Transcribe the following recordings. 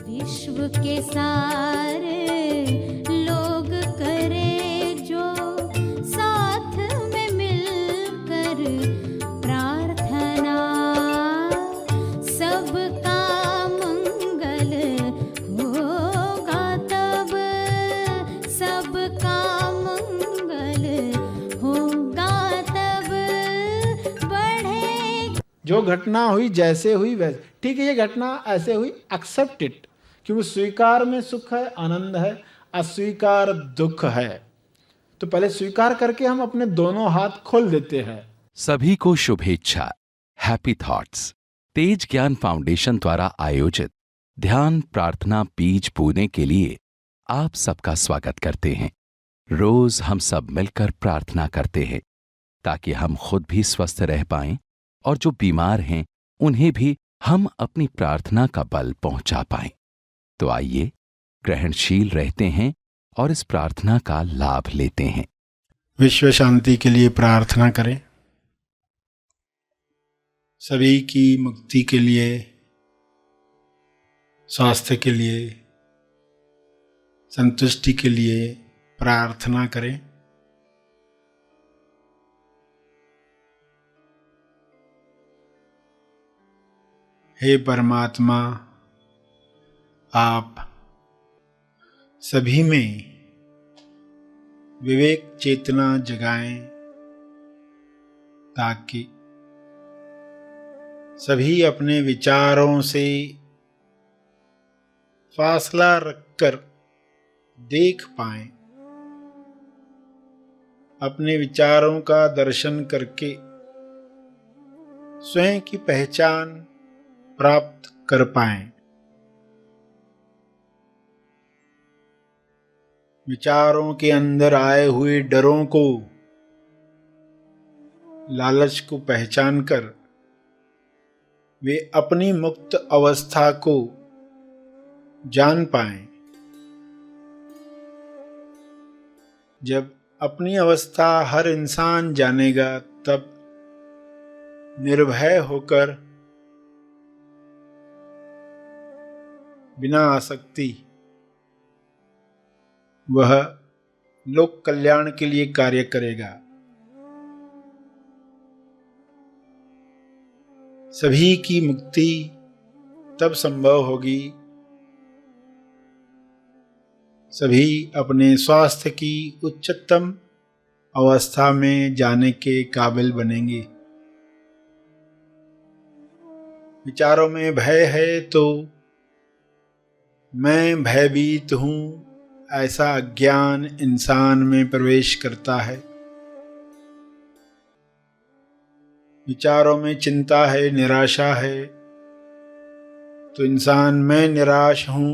विश्व के सारे लोग करे जो साथ में मिलकर प्रार्थना, सबका मंगल होगा तब, सबका मंगल होगा तब, बढ़े। जो घटना हुई जैसे हुई वैसे ठीक है, ये घटना ऐसे हुई, एक्सेप्ट इट, क्योंकि स्वीकार में सुख है, आनंद है, अस्वीकार दुख है। तो पहले स्वीकार करके हम अपने दोनों हाथ खोल देते हैं। सभी को शुभेच्छा। हैप्पी थॉट्स तेज ज्ञान फाउंडेशन द्वारा आयोजित ध्यान प्रार्थना बीज बोने के लिए आप सबका स्वागत करते हैं। रोज हम सब मिलकर प्रार्थना करते हैं ताकि हम खुद भी स्वस्थ रह पाएं और जो बीमार हैं उन्हें भी हम अपनी प्रार्थना का बल पहुंचा पाएं। तो आइए ग्रहणशील रहते हैं और इस प्रार्थना का लाभ लेते हैं। विश्व शांति के लिए प्रार्थना करें। सभी की मुक्ति के लिए, स्वास्थ्य के लिए, संतुष्टि के लिए प्रार्थना करें। हे परमात्मा, आप सभी में विवेक चेतना जगाएं ताकि सभी अपने विचारों से फासला रखकर देख पाएं, अपने विचारों का दर्शन करके स्वयं की पहचान प्राप्त कर पाएं। विचारों के अंदर आए हुए डरों को, लालच को पहचान कर वे अपनी मुक्त अवस्था को जान पाएं। जब अपनी अवस्था हर इंसान जानेगा तब निर्भय होकर बिना आसक्ति वह लोक कल्याण के लिए कार्य करेगा। सभी की मुक्ति तब संभव होगी, सभी अपने स्वास्थ्य की उच्चतम अवस्था में जाने के काबिल बनेंगे। विचारों में भय है तो मैं भयभीत हूँ, ऐसा अज्ञान इंसान में प्रवेश करता है। विचारों में चिंता है, निराशा है तो इंसान मैं निराश हूँ,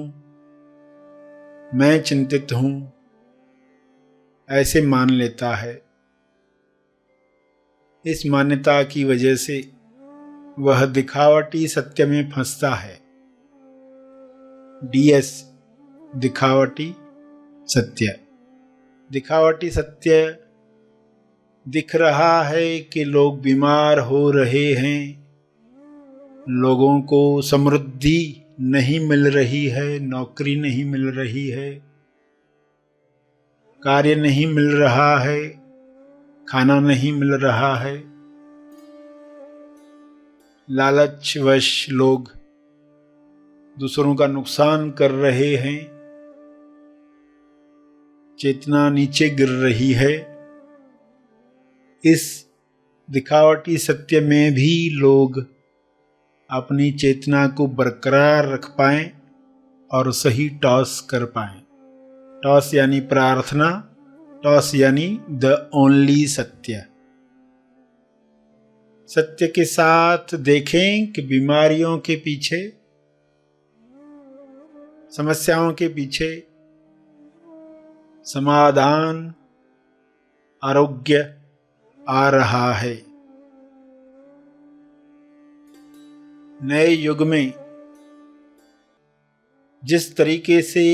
मैं चिंतित हूँ, ऐसे मान लेता है। इस मान्यता की वजह से वह दिखावटी सत्य में फंसता है। DS दिखावटी सत्य। दिखावटी सत्य दिख रहा है कि लोग बीमार हो रहे हैं, लोगों को समृद्धि नहीं मिल रही है, नौकरी नहीं मिल रही है, कार्य नहीं मिल रहा है, खाना नहीं मिल रहा है। लालचवश लोग दूसरों का नुकसान कर रहे हैं, चेतना नीचे गिर रही है। इस दिखावटी सत्य में भी लोग अपनी चेतना को बरकरार रख पाएं और सही टॉस कर पाएं। टॉस यानी प्रार्थना, टॉस यानी द ओनली सत्य। सत्य के साथ देखें कि बीमारियों के पीछे, समस्याओं के पीछे समाधान, आरोग्य आ रहा है। नए युग में जिस तरीके से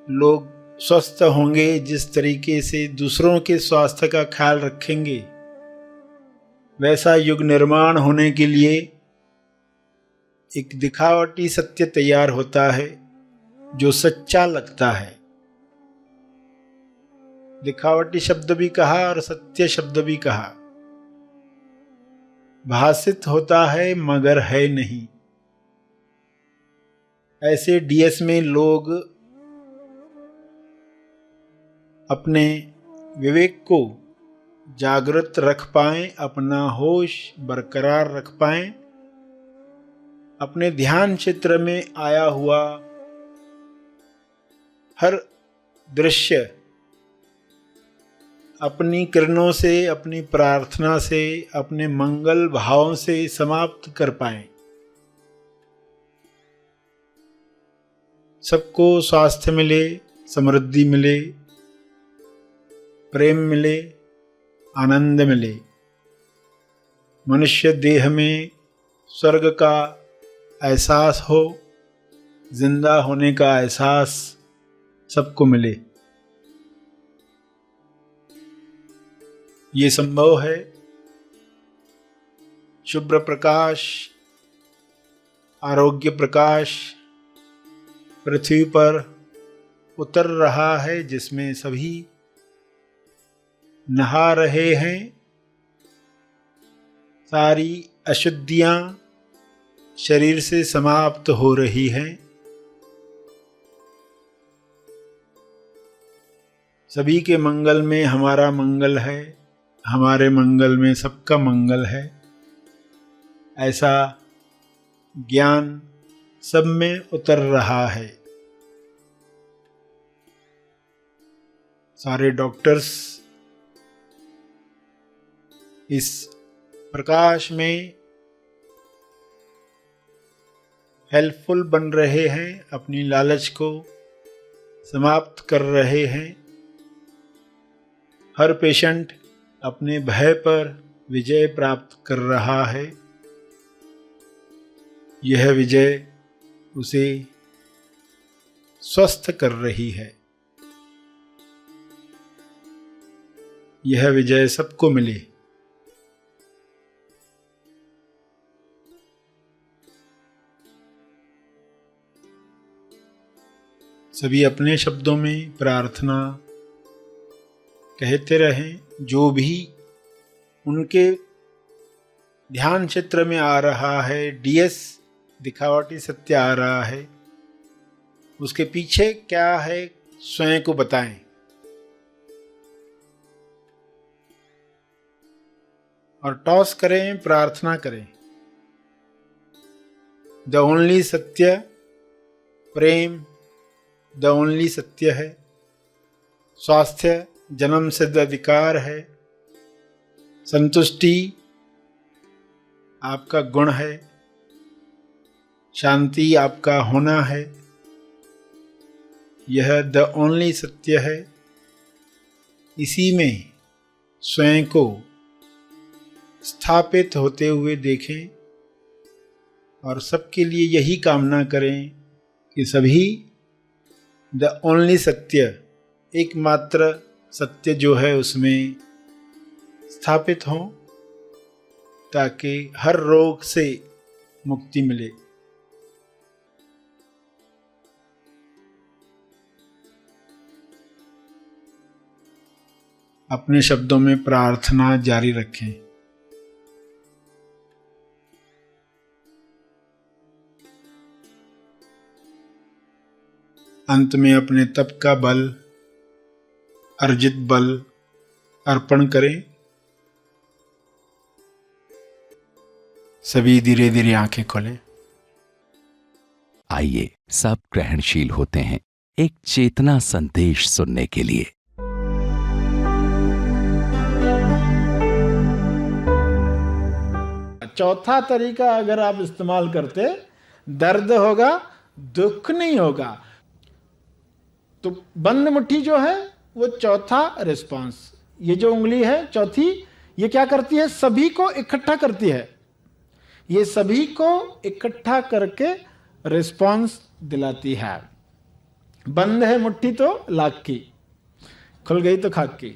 लोग स्वस्थ होंगे, जिस तरीके से दूसरों के स्वास्थ्य का ख्याल रखेंगे, वैसा युग निर्माण होने के लिए एक दिखावटी सत्य तैयार होता है जो सच्चा लगता है। दिखावटी शब्द भी कहा और सत्य शब्द भी कहा। भासित होता है मगर है नहीं। ऐसे डीएस में लोग अपने विवेक को जागृत रख पाएं, अपना होश बरकरार रख पाएं, अपने ध्यान क्षेत्र में आया हुआ हर दृश्य अपनी किरणों से, अपनी प्रार्थना से, अपने मंगल भावों से समाप्त कर पाएं। सबको स्वास्थ्य मिले, समृद्धि मिले, प्रेम मिले, आनंद मिले। मनुष्य देह में स्वर्ग का एहसास हो, जिंदा होने का एहसास सबको मिले। ये संभव है। शुभ्र प्रकाश, आरोग्य प्रकाश पृथ्वी पर उतर रहा है, जिसमें सभी नहा रहे हैं। सारी अशुद्धियां शरीर से समाप्त हो रही हैं। सभी के मंगल में हमारा मंगल है, हमारे मंगल में सबका मंगल है। ऐसा ज्ञान सब में उतर रहा है। सारे डॉक्टर्स इस प्रकाश में हेल्पफुल बन रहे हैं, अपनी लालच को समाप्त कर रहे हैं। हर पेशेंट अपने भय पर विजय प्राप्त कर रहा है। यह विजय उसे स्वस्थ कर रही है। यह विजय सबको मिले। सभी अपने शब्दों में प्रार्थना कहते रहें। जो भी उनके ध्यान क्षेत्र में आ रहा है, डीएस दिखावटी सत्य आ रहा है, उसके पीछे क्या है स्वयं को बताएं। और टॉस करें, प्रार्थना करें। द ओनली सत्य, प्रेम द ओनली सत्य है। स्वास्थ्य जन्म सिद्ध अधिकार है। संतुष्टि आपका गुण है। शांति आपका होना है। यह द ओनली सत्य है। इसी में स्वयं को स्थापित होते हुए देखें और सबके लिए यही कामना करें कि सभी द ओनली सत्य, एकमात्र सत्य जो है उसमें स्थापित हों, ताकि हर रोग से मुक्ति मिले। अपने शब्दों में प्रार्थना जारी रखें। अंत में अपने तप का बल, अर्जित बल अर्पण करें। सभी धीरे धीरे आंखें खोलें। आइए सब ग्रहणशील होते हैं एक चेतना संदेश सुनने के लिए। चौथा तरीका अगर आप इस्तेमाल करते, दर्द होगा, दुख नहीं होगा। तो बंद मुट्ठी जो है वो चौथा रिस्पांस। ये जो उंगली है चौथी, ये क्या करती है? सभी को इकट्ठा करती है। ये सभी को इकट्ठा करके रिस्पांस दिलाती है। बंद है मुट्ठी तो लाख की, खुल गई तो खाक की।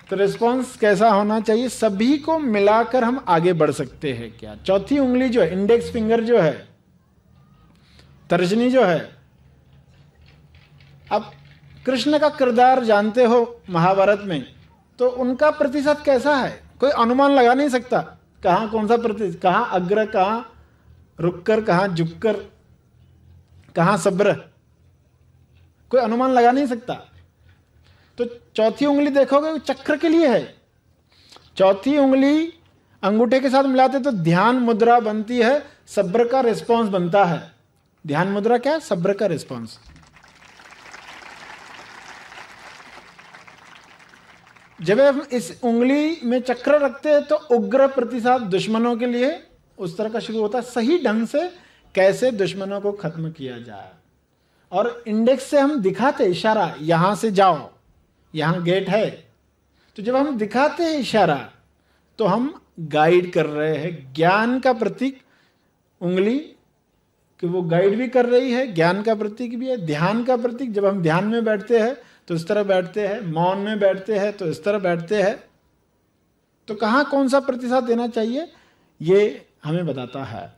तो रिस्पॉन्स कैसा होना चाहिए, सभी को मिलाकर हम आगे बढ़ सकते हैं क्या। चौथी उंगली जो है, इंडेक्स फिंगर जो है, तर्जनी जो है, अब कृष्ण का किरदार जानते हो महाभारत में, तो उनका प्रतिशत कैसा है कोई अनुमान लगा नहीं सकता। कहाँ कौन सा प्रतिशत, कहाँ अग्र, कहाँ रुककर, कहाँ झुककर, कहाँ सब्र, कोई अनुमान लगा नहीं सकता। तो चौथी उंगली देखोगे चक्र के लिए है। चौथी उंगली अंगूठे के साथ मिलाते तो ध्यान मुद्रा बनती है, सब्र का रिस्पॉन्स बनता है। ध्यान मुद्रा क्या है, सब्र का रिस्पॉन्स। जब हम इस उंगली में चक्र रखते हैं तो उग्र प्रतिसाद दुश्मनों के लिए उस तरह का शुरू होता है, सही ढंग से कैसे दुश्मनों को खत्म किया जाए। और इंडेक्स से हम दिखाते इशारा, यहां से जाओ, यहां गेट है। तो जब हम दिखाते हैं इशारा तो हम गाइड कर रहे हैं, ज्ञान का प्रतीक उंगली कि वो गाइड भी कर रही है, ज्ञान का प्रतीक भी है, ध्यान का प्रतीक। जब हम ध्यान में बैठते हैं तो इस तरह बैठते हैं, मौन में बैठते हैं तो इस तरह बैठते हैं। तो कहाँ कौन सा प्रतिशत देना चाहिए ये हमें बताता है।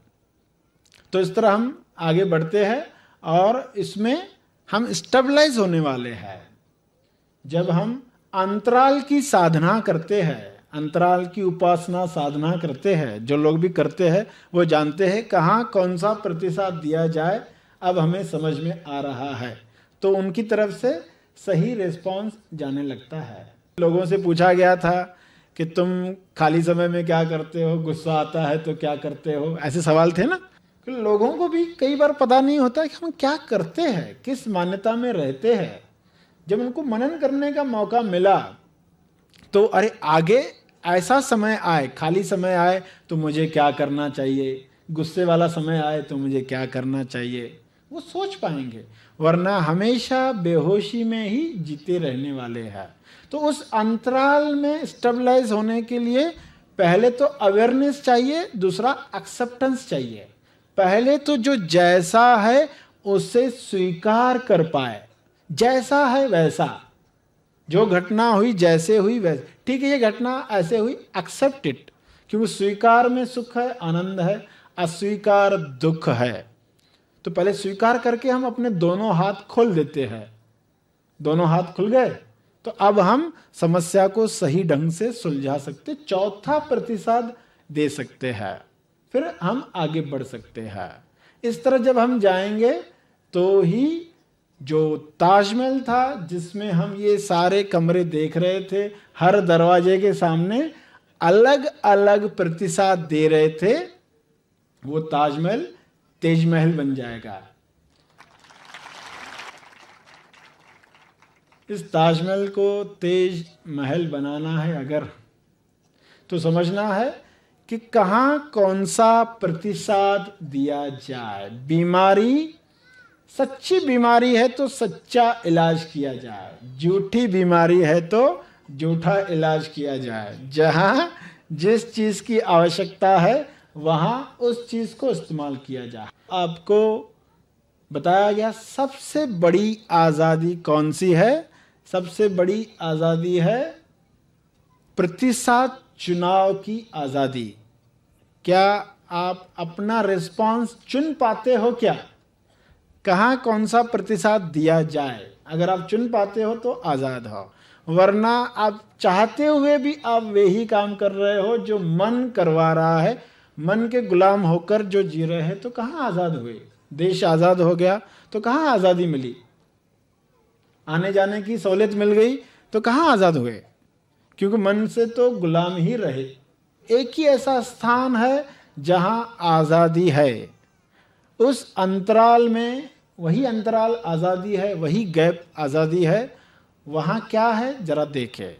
तो इस तरह हम आगे बढ़ते हैं और इसमें हम स्टेबलाइज होने वाले हैं। जब हम अंतराल की साधना करते हैं, अंतराल की उपासना साधना करते हैं, जो लोग भी करते हैं वो जानते हैं कहाँ कौन सा प्रतिशत दिया जाए, अब हमें समझ में आ रहा है। तो उनकी तरफ से सही रिस्पॉन्स जाने लगता है। लोगों से पूछा गया था कि तुम खाली समय में क्या करते हो, गुस्सा आता है तो क्या करते हो, ऐसे सवाल थे ना। लोगों को भी कई बार पता नहीं होता कि हम क्या करते हैं, किस मान्यता में रहते हैं। जब उनको मनन करने का मौका मिला तो अरे आगे ऐसा समय आए, खाली समय आए तो मुझे क्या करना चाहिए, गुस्से वाला समय आए तो मुझे क्या करना चाहिए, वो सोच पाएंगे। वरना हमेशा बेहोशी में ही जीते रहने वाले हैं। तो उस अंतराल में स्टेबलाइज होने के लिए पहले तो अवेयरनेस चाहिए, दूसरा एक्सेप्टेंस चाहिए। पहले तो जो जैसा है उसे स्वीकार कर पाए, जैसा है वैसा, जो घटना हुई जैसे हुई वैसे, ठीक है ये घटना ऐसे हुई, एक्सेप्ट इट, क्योंकि स्वीकार में सुख है, आनंद है, अस्वीकार दुख है। तो पहले स्वीकार करके हम अपने दोनों हाथ खोल देते हैं। दोनों हाथ खुल गए तो अब हम समस्या को सही ढंग से सुलझा सकते, चौथा प्रतिसाद दे सकते हैं, फिर हम आगे बढ़ सकते हैं। इस तरह जब हम जाएंगे तो ही जो ताजमहल था जिसमें हम ये सारे कमरे देख रहे थे, हर दरवाजे के सामने अलग अलग प्रतिसाद दे रहे थे, वो ताजमहल तेजमहल बन जाएगा। इस ताजमहल को तेज महल बनाना है अगर, तो समझना है कि कहाँ कौन सा प्रतिसाद दिया जाए। बीमारी सच्ची बीमारी है तो सच्चा इलाज किया जाए, झूठी बीमारी है तो झूठा इलाज किया जाए। जहाँ जिस चीज़ की आवश्यकता है वहाँ उस चीज़ को इस्तेमाल किया जाए। आपको बताया गया सबसे बड़ी आज़ादी कौन सी है। सबसे बड़ी आज़ादी है प्रतिशत चुनाव की आज़ादी। क्या आप अपना रिस्पॉन्स चुन पाते हो क्या, कहाँ कौन सा प्रतिशत दिया जाए। अगर आप चुन पाते हो तो आज़ाद हो, वरना आप चाहते हुए भी आप वही काम कर रहे हो जो मन करवा रहा है, मन के गुलाम होकर जो जी रहे हैं, तो कहाँ आज़ाद हुए। देश आज़ाद हो गया तो कहाँ आज़ादी मिली, आने जाने की सहूलियत मिल गई तो कहाँ आज़ाद हुए, क्योंकि मन से तो गुलाम ही रहे। एक ही ऐसा स्थान है जहाँ आज़ादी है, उस अंतराल में वही अंतराल आज़ादी है, वही गैप आज़ादी है। वहाँ क्या है जरा देखें।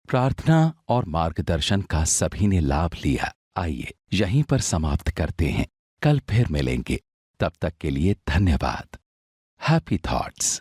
प्रार्थना और मार्गदर्शन का सभी ने लाभ लिया। आइए यहीं पर समाप्त करते हैं, कल फिर मिलेंगे। तब तक के लिए धन्यवाद। Happy thoughts.